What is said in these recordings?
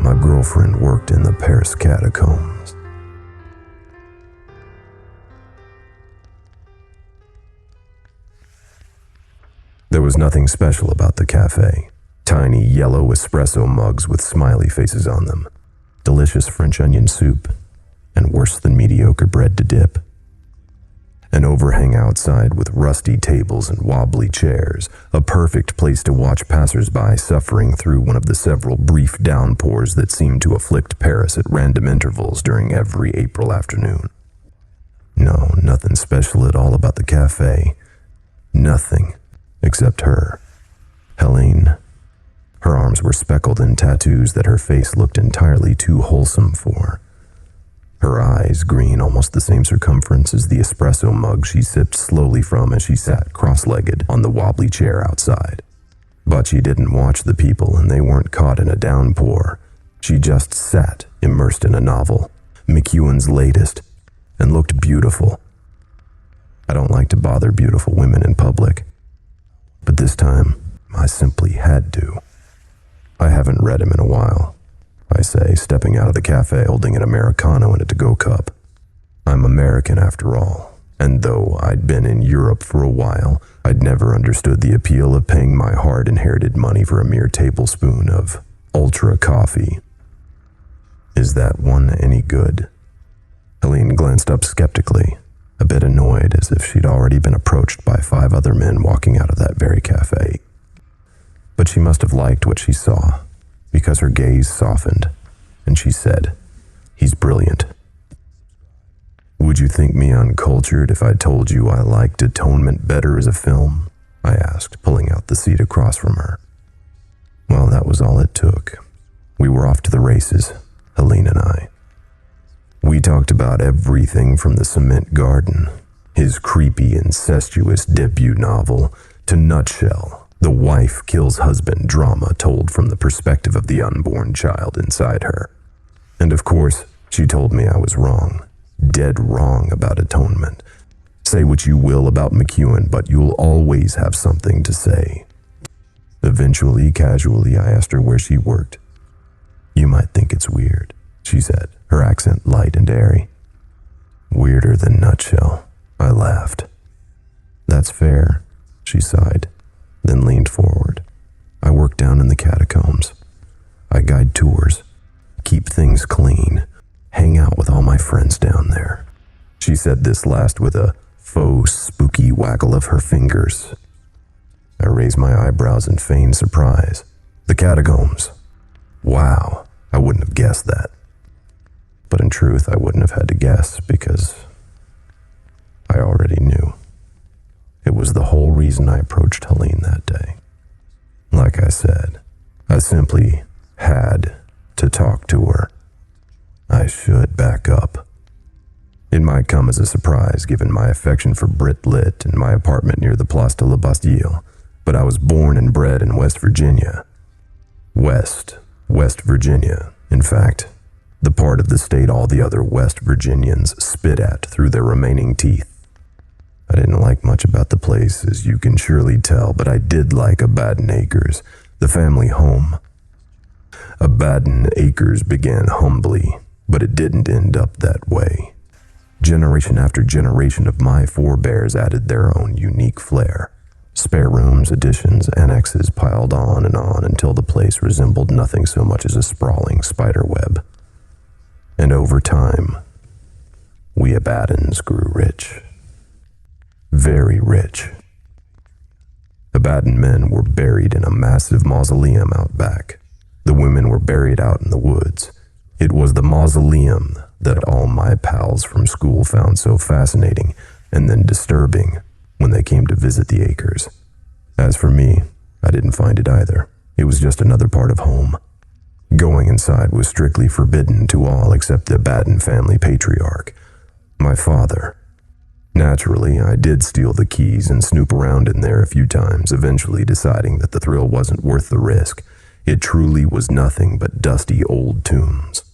My girlfriend worked in the Paris Catacombs. There was nothing special about the cafe. Tiny yellow espresso mugs with smiley faces on them, delicious French onion soup, and worse than mediocre bread to dip. An overhang outside with rusty tables and wobbly chairs, a perfect place to watch passers-by suffering through one of the several brief downpours that seemed to afflict Paris at random intervals during every April afternoon. No, nothing special at all about the cafe. Nothing, except her, Helene. Her arms were speckled in tattoos that her face looked entirely too wholesome for. Her eyes green, almost the same circumference as the espresso mug she sipped slowly from as she sat cross-legged on the wobbly chair outside. But she didn't watch the people, and they weren't caught in a downpour. She just sat, immersed in a novel, McEwan's latest, and looked beautiful. I don't like to bother beautiful women in public, but this time I simply had to. I haven't read him in a while, I say, stepping out of the cafe holding an Americano in a to-go cup. I'm American after all, and though I'd been in Europe for a while, I'd never understood the appeal of paying my hard-inherited money for a mere tablespoon of ultra coffee. Is that one any good? Helene glanced up skeptically, a bit annoyed, as if she'd already been approached by 5 other men walking out of that very cafe. But she must have liked what she saw, because her gaze softened, and she said, "He's brilliant." "Would you think me uncultured if I told you I liked Atonement better as a film?" I asked, pulling out the seat across from her. Well, that was all it took. We were off to the races, Helene and I. We talked about everything from The Cement Garden, his creepy, incestuous debut novel, to Nutshell, the wife kills husband drama told from the perspective of the unborn child inside her. And of course, she told me I was wrong, dead wrong about Atonement. Say what you will about McEwan, but you'll always have something to say. Eventually, casually, I asked her where she worked. "You might think it's weird," she said, her accent light and airy. "Weirder than Nutshell," I laughed. "That's fair," she sighed, then leaned forward. "I work down in the catacombs. I guide tours, keep things clean, hang out with all my friends down there." She said this last with a faux spooky waggle of her fingers. I raised my eyebrows in feigned surprise. The catacombs. Wow, I wouldn't have guessed that. But in truth, I wouldn't have had to guess, because I already knew. It was the whole reason I approached Helene that day. Like I said, I simply had to talk to her. I should back up. It might come as a surprise given my affection for Brit Lit and my apartment near the Place de la Bastille, but I was born and bred in West Virginia. West Virginia, in fact, the part of the state all the other West Virginians spit at through their remaining teeth. I didn't like much about the place, as you can surely tell, but I did like Abaddon Acres, the family home. Abaddon Acres began humbly, but it didn't end up that way. Generation after generation of my forebears added their own unique flair. Spare rooms, additions, annexes piled on until the place resembled nothing so much as a sprawling spider web. And over time, we Abaddons grew rich. Very rich. Abaddon men were buried in a massive mausoleum out back. The women were buried out in the woods. It was the mausoleum that all my pals from school found so fascinating and then disturbing when they came to visit the acres. As for me, I didn't find it either. It was just another part of home. Going inside was strictly forbidden to all except the Abaddon family patriarch, my father. Naturally, I did steal the keys and snoop around in there a few times, eventually deciding that the thrill wasn't worth the risk. It truly was nothing but dusty old tombs.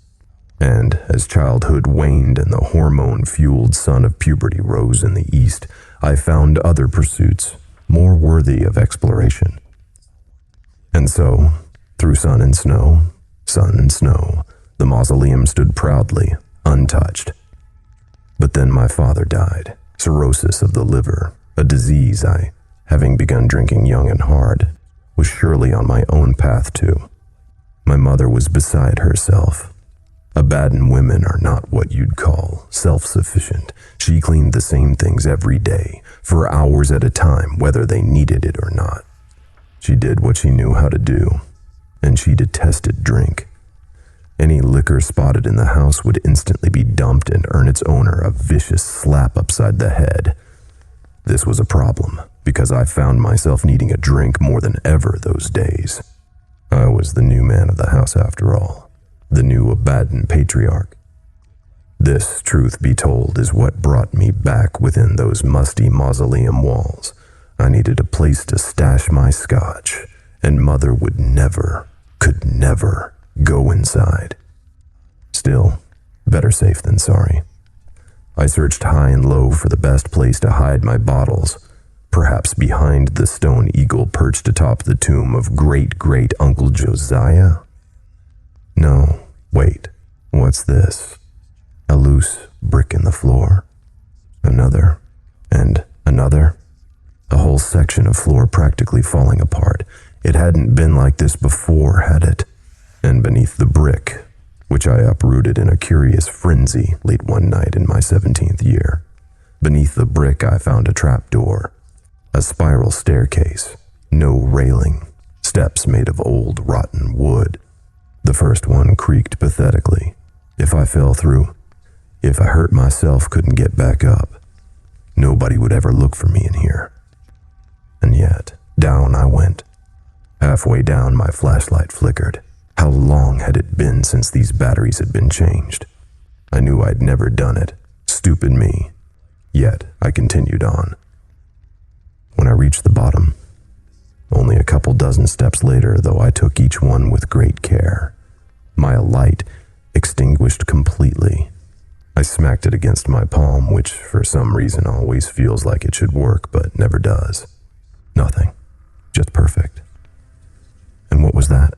And as childhood waned and the hormone-fueled sun of puberty rose in the east, I found other pursuits more worthy of exploration. And so, through sun and snow, sun and snow, the mausoleum stood proudly, untouched. But then my father died, cirrhosis of the liver, a disease I, having begun drinking young and hard, was surely on my own path to. My mother was beside herself. Abaddon women are not what you'd call self-sufficient. She cleaned the same things every day, for hours at a time, whether they needed it or not. She did what she knew how to do, and she detested drink. Any liquor spotted in the house would instantly be dumped and earn its owner a vicious slap upside the head. This was a problem, because I found myself needing a drink more than ever those days. I was the new man of the house after all, the new Abaddon patriarch. This, truth be told, is what brought me back within those musty mausoleum walls. I needed a place to stash my scotch, and Mother would never, could never go inside. Still, better safe than sorry. I searched high and low for the best place to hide my bottles, perhaps behind the stone eagle perched atop the tomb of great-great-uncle Josiah? No, wait, what's this? A loose brick in the floor. Another, and another. A whole section of floor practically falling apart. It hadn't been like this before, had it? And beneath the brick, which I uprooted in a curious frenzy late one night in my 17th year, beneath the brick I found a trapdoor, a spiral staircase, no railing, steps made of old rotten wood. The first one creaked pathetically. If I fell through, if I hurt myself, couldn't get back up, nobody would ever look for me in here. And yet, down I went. Halfway down, my flashlight flickered. How long had it been since these batteries had been changed? I knew I'd never done it. Stupid me. Yet, I continued on. When I reached the bottom, only a couple dozen steps later, though I took each one with great care, my light extinguished completely. I smacked it against my palm, which for some reason always feels like it should work, but never does. Nothing. Just perfect. And what was that?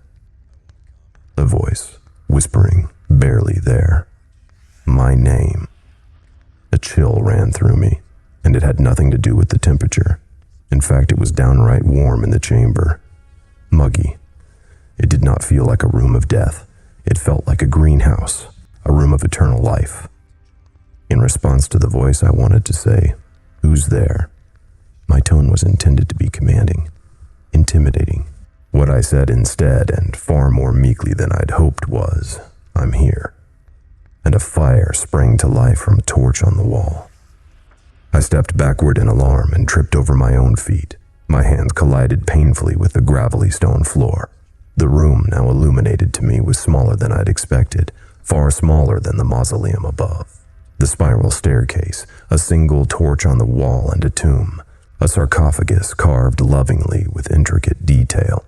A voice, whispering, barely there. My name. A chill ran through me, and it had nothing to do with the temperature. In fact, it was downright warm in the chamber. Muggy. It did not feel like a room of death. It felt like a greenhouse, a room of eternal life. In response to the voice, I wanted to say, "Who's there?" My tone was intended to be commanding, intimidating. What I said instead, and far more meekly than I'd hoped, was, "I'm here." And a fire sprang to life from a torch on the wall. I stepped backward in alarm and tripped over my own feet. My hands collided painfully with the gravelly stone floor. The room, now illuminated to me, was smaller than I'd expected, far smaller than the mausoleum above. The spiral staircase, a single torch on the wall, and a tomb, a sarcophagus carved lovingly with intricate detail.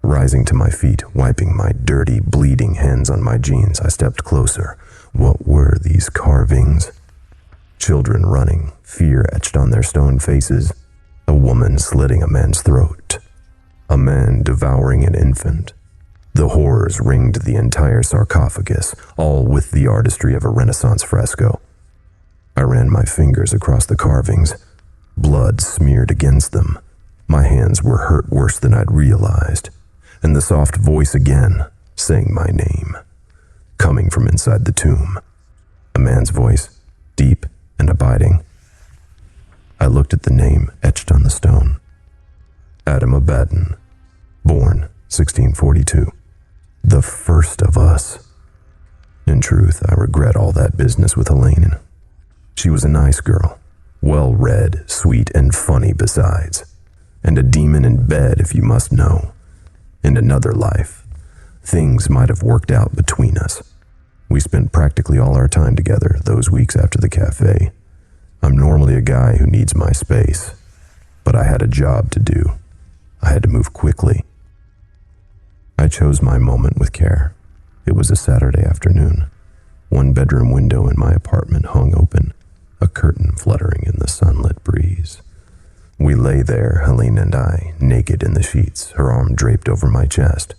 Rising to my feet, wiping my dirty, bleeding hands on my jeans, I stepped closer. What were these carvings? Children running, fear etched on their stone faces. A woman slitting a man's throat. A man devouring an infant. The horrors ringed the entire sarcophagus, all with the artistry of a Renaissance fresco. I ran my fingers across the carvings. Blood smeared against them. My hands were hurt worse than I'd realized. And the soft voice again, saying my name, coming from inside the tomb. A man's voice, deep and abiding. I looked at the name etched on the stone. Adam Abaddon, born 1642. The first of us. In truth, I regret all that business with Helene. She was a nice girl, well-read, sweet, and funny besides. And a demon in bed, if you must know. In another life, things might have worked out between us. We spent practically all our time together those weeks after the cafe. I'm normally a guy who needs my space, but I had a job to do. I had to move quickly. I chose my moment with care. It was a Saturday afternoon. One bedroom window in my apartment hung open, a curtain fluttering in the sunlit breeze. We lay there, Helene and I, naked in the sheets, her arm draped over my chest.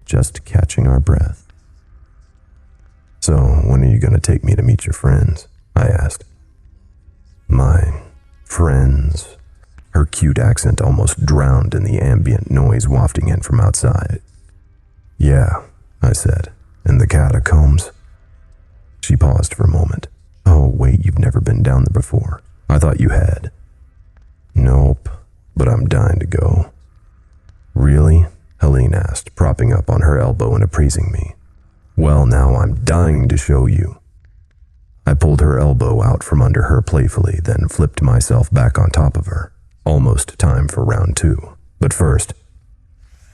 just catching our breath. "So, when are you going to take me to meet your friends?" I asked. "My friends?" Her cute accent almost drowned in the ambient noise wafting in from outside. "Yeah," I said, "in the catacombs." She paused for a moment. "Oh, wait, you've never been down there before. I thought you had." "Nope, but I'm dying to go." "Really?" Helene asked, propping up on her elbow and appraising me. "Well, now I'm dying to show you." I pulled her elbow out from under her playfully, then flipped myself back on top of her. Almost time for round 2. But first,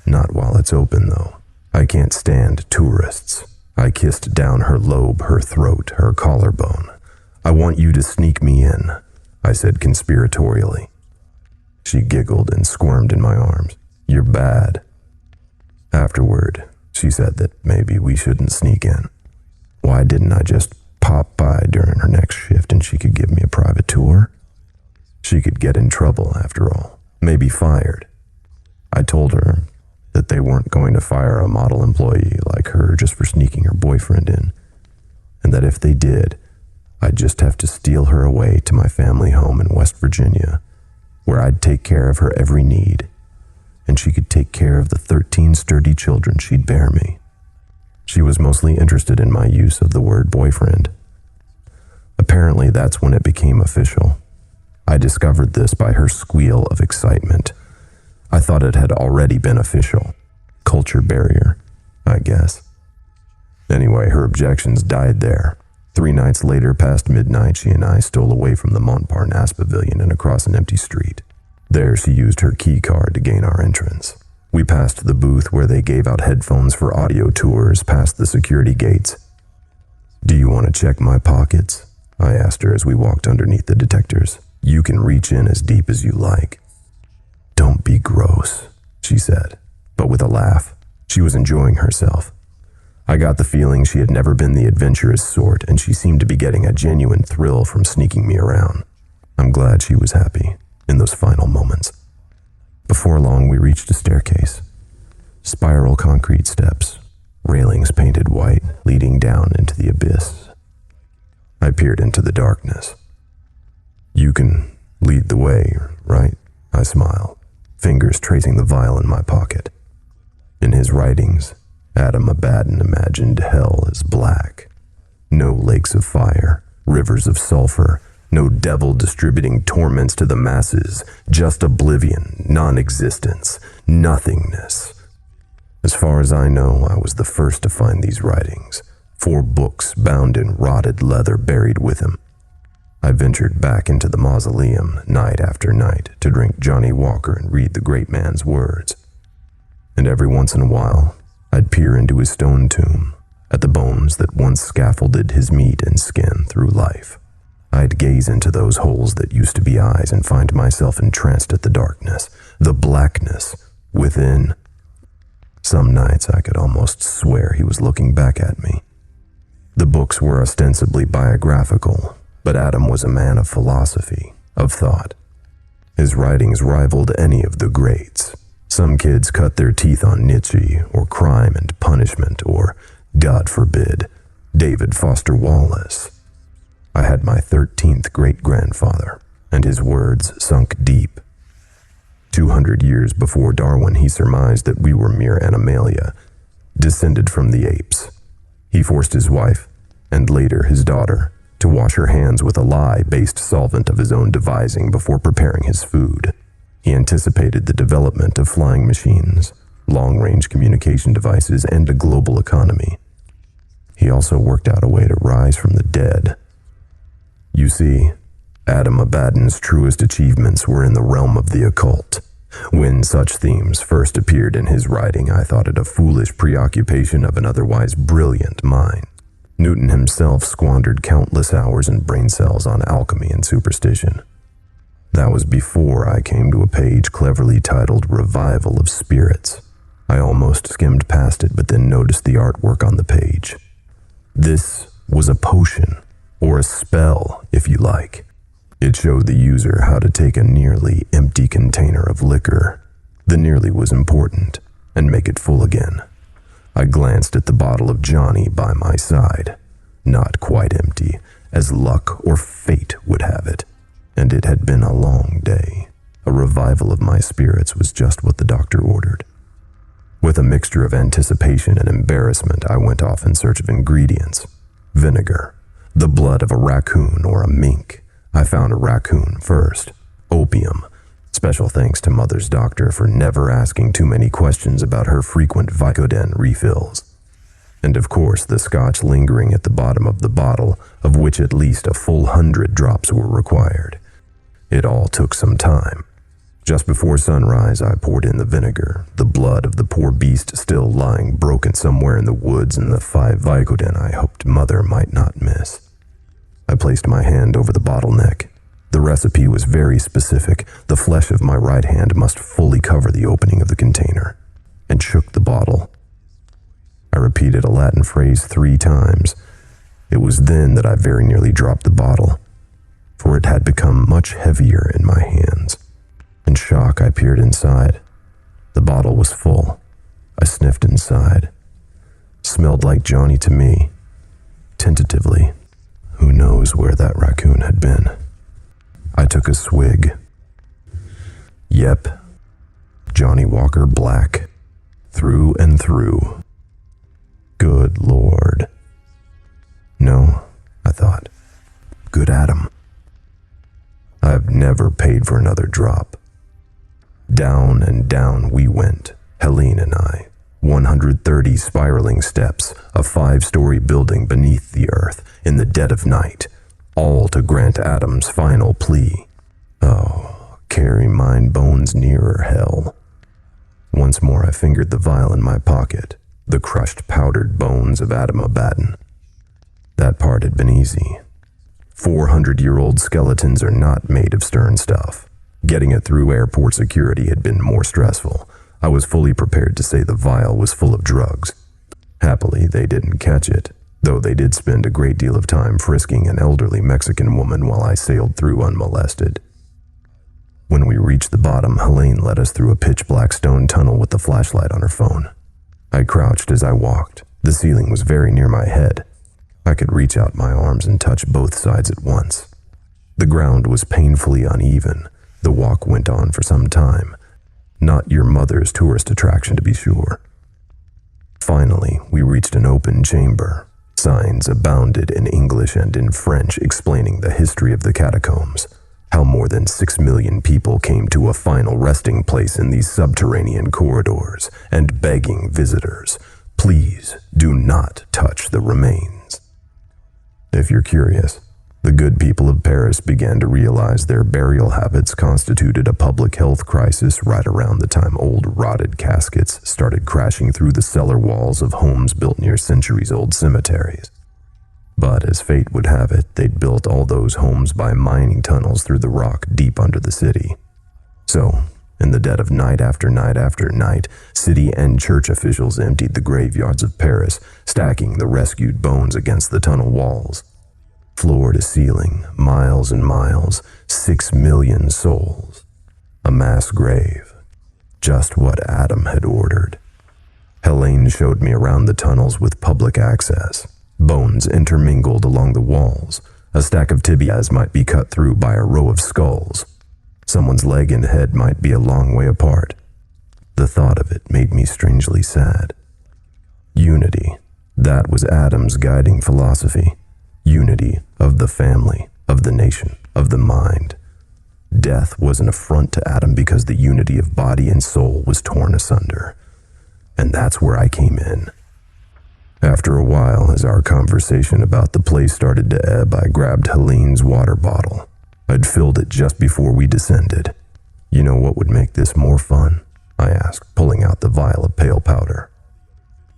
not while it's open though. I can't stand tourists. I kissed down her lobe, her throat, her collarbone. "I want you to sneak me in," I said conspiratorially. She giggled and squirmed in my arms. "You're bad." Afterward, she said that maybe we shouldn't sneak in. Why didn't I just pop by during her next shift and she could give me a private tour? She could get in trouble after all, maybe fired. I told her that they weren't going to fire a model employee like her just for sneaking her boyfriend in, and that if they did, I'd just have to steal her away to my family home in West Virginia, where I'd take care of her every need, and she could take care of the 13 sturdy children she'd bear me. She was mostly interested in my use of the word boyfriend. Apparently, that's when it became official. I discovered this by her squeal of excitement. I thought it had already been official. Culture barrier, I guess. Anyway, her objections died there. 3 nights later, past midnight, she and I stole away from the Montparnasse Pavilion and across an empty street. There, she used her key card to gain our entrance. We passed the booth where they gave out headphones for audio tours, past the security gates. "Do you want to check my pockets?" I asked her as we walked underneath the detectors. "You can reach in as deep as you like." "Don't be gross," she said, but with a laugh. She was enjoying herself. I got the feeling she had never been the adventurous sort, and she seemed to be getting a genuine thrill from sneaking me around. I'm glad she was happy in those final moments. Before long, we reached a staircase. Spiral concrete steps, railings painted white, leading down into the abyss. I peered into the darkness. "You can lead the way, right?" I smiled, fingers tracing the vial in my pocket. In his writings, Adam Abaddon imagined hell as black. No lakes of fire, rivers of sulfur, no devil distributing torments to the masses, just oblivion, non-existence, nothingness. As far as I know, I was the first to find these writings. 4 books bound in rotted leather buried with him. I ventured back into the mausoleum night after night to drink Johnny Walker and read the great man's words. And every once in a while, I'd peer into his stone tomb, at the bones that once scaffolded his meat and skin through life. I'd gaze into those holes that used to be eyes and find myself entranced at the darkness, the blackness within. Some nights I could almost swear he was looking back at me. The books were ostensibly biographical, but Adam was a man of philosophy, of thought. His writings rivaled any of the greats. Some kids cut their teeth on Nietzsche, or crime and punishment, or, God forbid, David Foster Wallace. I had my 13th great-grandfather, and his words sunk deep. 200 years before Darwin, he surmised that we were mere animalia, descended from the apes. He forced his wife, and later his daughter, to wash her hands with a lye-based solvent of his own devising before preparing his food. He anticipated the development of flying machines, long-range communication devices, and a global economy. He also worked out a way to rise from the dead. You see, Adam Abaddon's truest achievements were in the realm of the occult. When such themes first appeared in his writing, I thought it a foolish preoccupation of an otherwise brilliant mind. Newton himself squandered countless hours and brain cells on alchemy and superstition. That was before I came to a page cleverly titled Revival of Spirits. I almost skimmed past it, but then noticed the artwork on the page. This was a potion, or a spell, if you like. It showed the user how to take a nearly empty container of liquor. The nearly was important, and make it full again. I glanced at the bottle of Johnny by my side. Not quite empty, as luck or fate would have it. And it had been a long day. A revival of my spirits was just what the doctor ordered. With a mixture of anticipation and embarrassment, I went off in search of ingredients. Vinegar, the blood of a raccoon or a mink. I found a raccoon first. Opium. Special thanks to Mother's doctor for never asking too many questions about her frequent Vicodin refills. And of course, the scotch lingering at the bottom of the bottle, of which at least a full 100 drops were required. It all took some time. Just before sunrise, I poured in the vinegar, the blood of the poor beast still lying broken somewhere in the woods, and the 5 Vicodin I hoped Mother might not miss. I placed my hand over the bottleneck. The recipe was very specific. The flesh of my right hand must fully cover the opening of the container, and shook the bottle. I repeated a Latin phrase 3 times. It was then that I very nearly dropped the bottle, for it had become much heavier in my hands. In shock, I peered inside. The bottle was full. I sniffed inside. Smelled like Johnny to me. Tentatively, who knows where that raccoon had been. I took a swig. Yep, Johnny Walker Black, through and through. Good Lord. No, I thought. Good Adam. I've never paid for another drop. Down and down we went, Helene and I. 130 spiraling steps, a 5-story building beneath the earth, in the dead of night, all to grant Adam's final plea. Oh, carry mine bones nearer hell. Once more I fingered the vial in my pocket, the crushed powdered bones of Adam Abaddon. That part had been easy. 400-year-old skeletons are not made of stern stuff. Getting it through airport security had been more stressful. I was fully prepared to say the vial was full of drugs. Happily, they didn't catch it, though they did spend a great deal of time frisking an elderly Mexican woman while I sailed through unmolested. When we reached the bottom, Helene led us through a pitch-black stone tunnel with the flashlight on her phone. I crouched as I walked. The ceiling was very near my head. I could reach out my arms and touch both sides at once. The ground was painfully uneven. The walk went on for some time. Not your mother's tourist attraction, to be sure. Finally, we reached an open chamber. Signs abounded in English and in French explaining the history of the catacombs, how more than 6 million people came to a final resting place in these subterranean corridors, and begging visitors, please do not touch the remains. If you're curious, the good people of Paris began to realize their burial habits constituted a public health crisis right around the time old rotted caskets started crashing through the cellar walls of homes built near centuries-old cemeteries. But as fate would have it, they'd built all those homes by mining tunnels through the rock deep under the city. So, in the dead of night after night after night, city and church officials emptied the graveyards of Paris, stacking the rescued bones against the tunnel walls. Floor to ceiling, miles and miles, 6 million souls. A mass grave. Just what Adam had ordered. Helene showed me around the tunnels with public access. Bones intermingled along the walls. A stack of tibias might be cut through by a row of skulls. Someone's leg and head might be a long way apart. The thought of it made me strangely sad. Unity. That was Adam's guiding philosophy. Unity of the family, of the nation, of the mind. Death was an affront to Adam because the unity of body and soul was torn asunder. And that's where I came in. After a while, as our conversation about the place started to ebb, I grabbed Helene's water bottle. I'd filled it just before we descended. You know what would make this more fun? I asked, pulling out the vial of pale powder.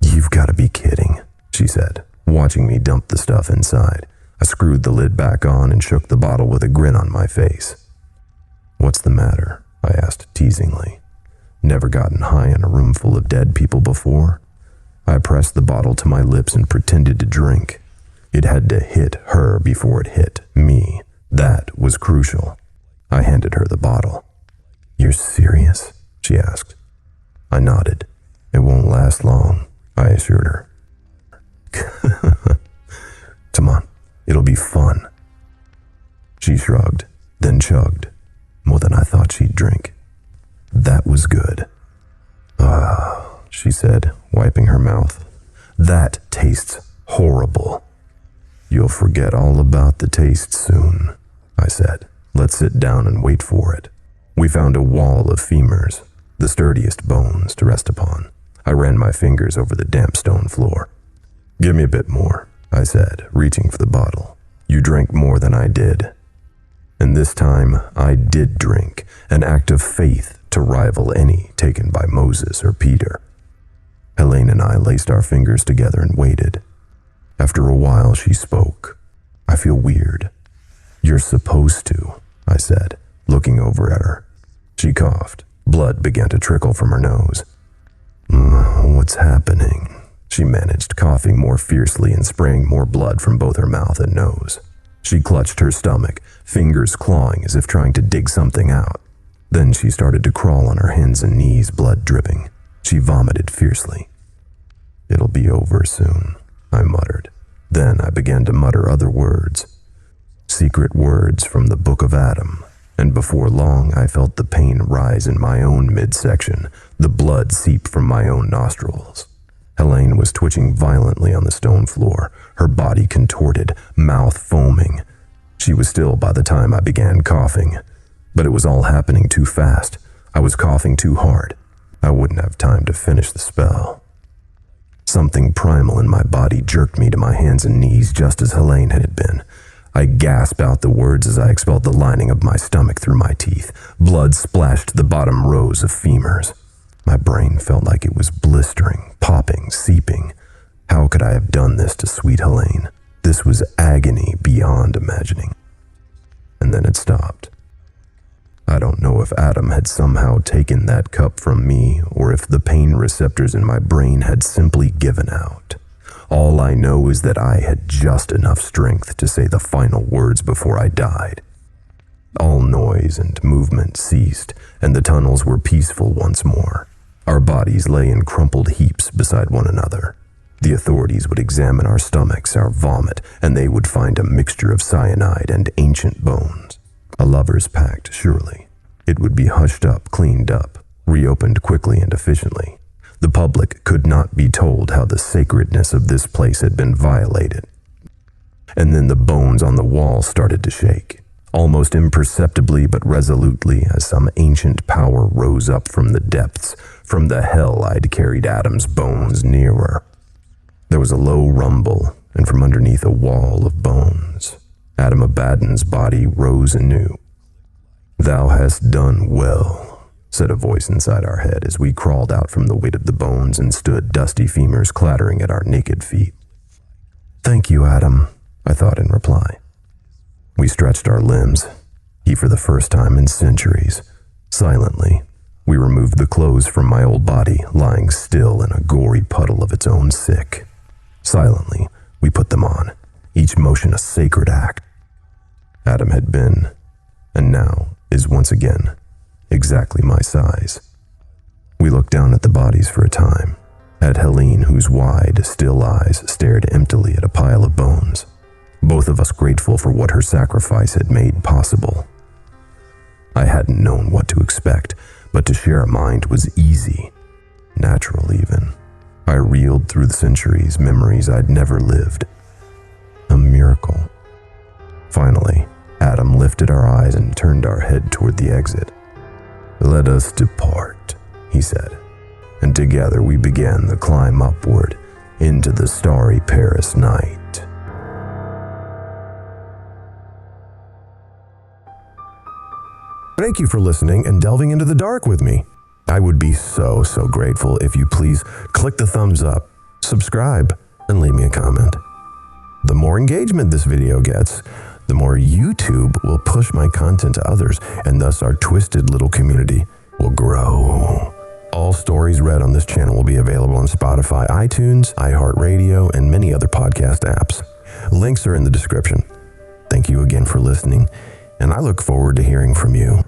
You've got to be kidding, she said, watching me dump the stuff inside. I screwed the lid back on and shook the bottle with a grin on my face. What's the matter? I asked teasingly. Never gotten high in a room full of dead people before? I pressed the bottle to my lips and pretended to drink. It had to hit her before it hit me. That was crucial. I handed her the bottle. You're serious? She asked. I nodded. It won't last long. I assured her. Come on, it'll be fun. She shrugged, then chugged, more than I thought she'd drink. That was good. She said, wiping her mouth. That tastes horrible. You'll forget all about the taste soon, I said. Let's sit down and wait for it. We found a wall of femurs, the sturdiest bones to rest upon. I ran my fingers over the damp stone floor. Give me a bit more, I said, reaching for the bottle. You drank more than I did. And this time, I did drink, an act of faith to rival any taken by Moses or Peter. Helene and I laced our fingers together and waited. After a while, she spoke. I feel weird. You're supposed to, I said, looking over at her. She coughed. Blood began to trickle from her nose. What's happening? She managed, coughing more fiercely and spraying more blood from both her mouth and nose. She clutched her stomach, fingers clawing as if trying to dig something out. Then she started to crawl on her hands and knees, blood dripping. She vomited fiercely. It'll be over soon, I muttered. Then I began to mutter other words. Secret words from the Book of Adam. And before long, I felt the pain rise in my own midsection, the blood seep from my own nostrils. Helene was twitching violently on the stone floor, her body contorted, mouth foaming. She was still by the time I began coughing. But it was all happening too fast. I was coughing too hard. I wouldn't have time to finish the spell. Something primal in my body jerked me to my hands and knees just as Helene had been. I gasped out the words as I expelled the lining of my stomach through my teeth. Blood splashed the bottom rows of femurs. My brain felt like it was blistering, popping, seeping. How could I have done this to sweet Helene? This was agony beyond imagining. And then it stopped. I don't know if Adam had somehow taken that cup from me or if the pain receptors in my brain had simply given out. All I know is that I had just enough strength to say the final words before I died. All noise and movement ceased, and the tunnels were peaceful once more. Our bodies lay in crumpled heaps beside one another. The authorities would examine our stomachs, our vomit, and they would find a mixture of cyanide and ancient bones. A lover's pact, surely. It would be hushed up, cleaned up, reopened quickly and efficiently. The public could not be told how the sacredness of this place had been violated. And then the bones on the wall started to shake, almost imperceptibly but resolutely as some ancient power rose up from the depths, from the hell I'd carried Adam's bones nearer. There was a low rumble, and from underneath a wall of bones, Adam Abaddon's body rose anew. "Thou hast done well," said a voice inside our head as we crawled out from the weight of the bones and stood dusty femurs clattering at our naked feet. "Thank you, Adam," I thought in reply. We stretched our limbs, he for the first time in centuries. Silently, we removed the clothes from my old body, lying still in a gory puddle of its own sick. Silently, we put them on, each motion a sacred act. Adam had been, and now is once again, exactly my size. We looked down at the bodies for a time, at Helene, whose wide, still eyes stared emptily at a pile of bones, both of us grateful for what her sacrifice had made possible. I hadn't known what to expect, but to share a mind was easy, natural even. I reeled through the centuries, memories I'd never lived. A miracle. Finally, Adam lifted our eyes and turned our head toward the exit. "Let us depart," he said, and together we began the climb upward into the starry Paris night. Thank you for listening and delving into the dark with me. I would be so grateful if you please click the thumbs up, subscribe, and leave me a comment. The more engagement this video gets, the more YouTube will push my content to others, and thus our twisted little community will grow. All stories read on this channel will be available on Spotify, iTunes, iHeartRadio, and many other podcast apps. Links are in the description. Thank you again for listening, and I look forward to hearing from you.